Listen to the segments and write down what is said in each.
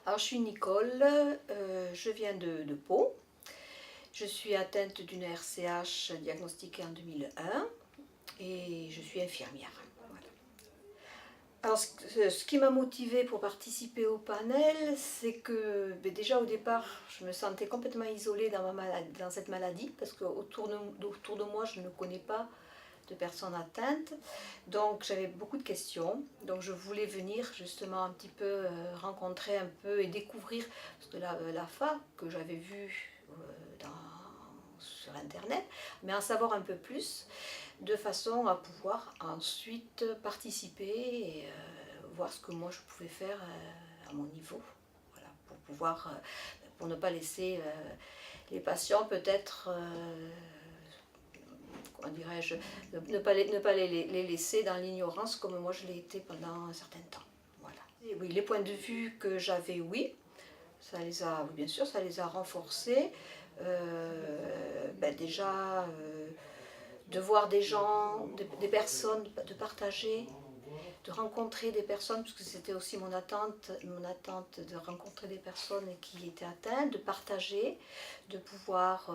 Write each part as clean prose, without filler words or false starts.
Alors, je suis Nicole, je viens de Pau. Je suis atteinte d'une RCH diagnostiquée en 2001 et je suis infirmière. Voilà. Alors, ce qui m'a motivée pour participer au panel, c'est que déjà au départ, je me sentais complètement isolée dans cette maladie, parce qu'autour de moi, je ne connais pas de personnes atteintes. Donc j'avais beaucoup de questions. Donc je voulais venir justement un petit peu rencontrer un peu et découvrir, parce que la FA que j'avais vue sur internet, mais en savoir un peu plus, de façon à pouvoir ensuite participer et voir ce que moi je pouvais faire à mon niveau. Voilà, pour pouvoir, pour ne pas laisser les patients peut-être comment dirais-je, ne pas les laisser dans l'ignorance comme moi je l'ai été pendant un certain temps. Voilà. Et oui, les points de vue que j'avais, oui, ça les a, bien sûr, ça les a renforcés. Déjà, de voir des gens, des personnes, de partager, de rencontrer des personnes, parce que c'était aussi mon attente de rencontrer des personnes qui étaient atteintes, de partager, de pouvoir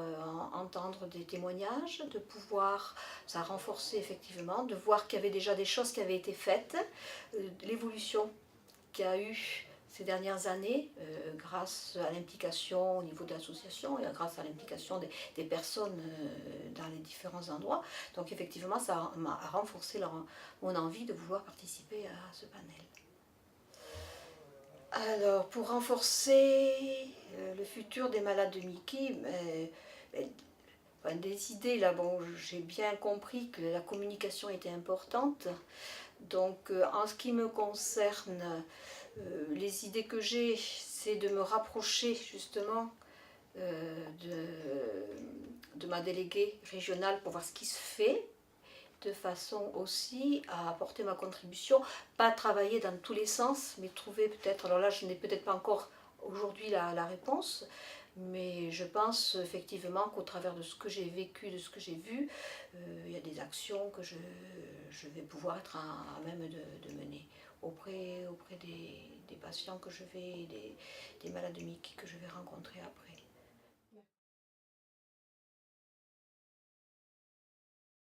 entendre des témoignages, de pouvoir, ça a renforcé effectivement, de voir qu'il y avait déjà des choses qui avaient été faites, l'évolution qu'il y a eu ces dernières années, grâce à l'implication au niveau de l'association et grâce à l'implication des personnes dans les différents endroits. Donc effectivement, ça m'a renforcé mon envie de vouloir participer à ce panel. Alors, pour renforcer le futur des malades de Mickey, des idées, là, bon, j'ai bien compris que la communication était importante. Donc, en ce qui me concerne, les idées que j'ai, c'est de me rapprocher justement de ma déléguée régionale pour voir ce qui se fait, de façon aussi à apporter ma contribution, pas travailler dans tous les sens, mais trouver peut-être, alors là je n'ai peut-être pas encore aujourd'hui la réponse, mais je pense effectivement qu'au travers de ce que j'ai vécu, de ce que j'ai vu, il y a des actions que je vais pouvoir être à même de mener auprès des patients que je vais, des malades de Mickey que je vais rencontrer après.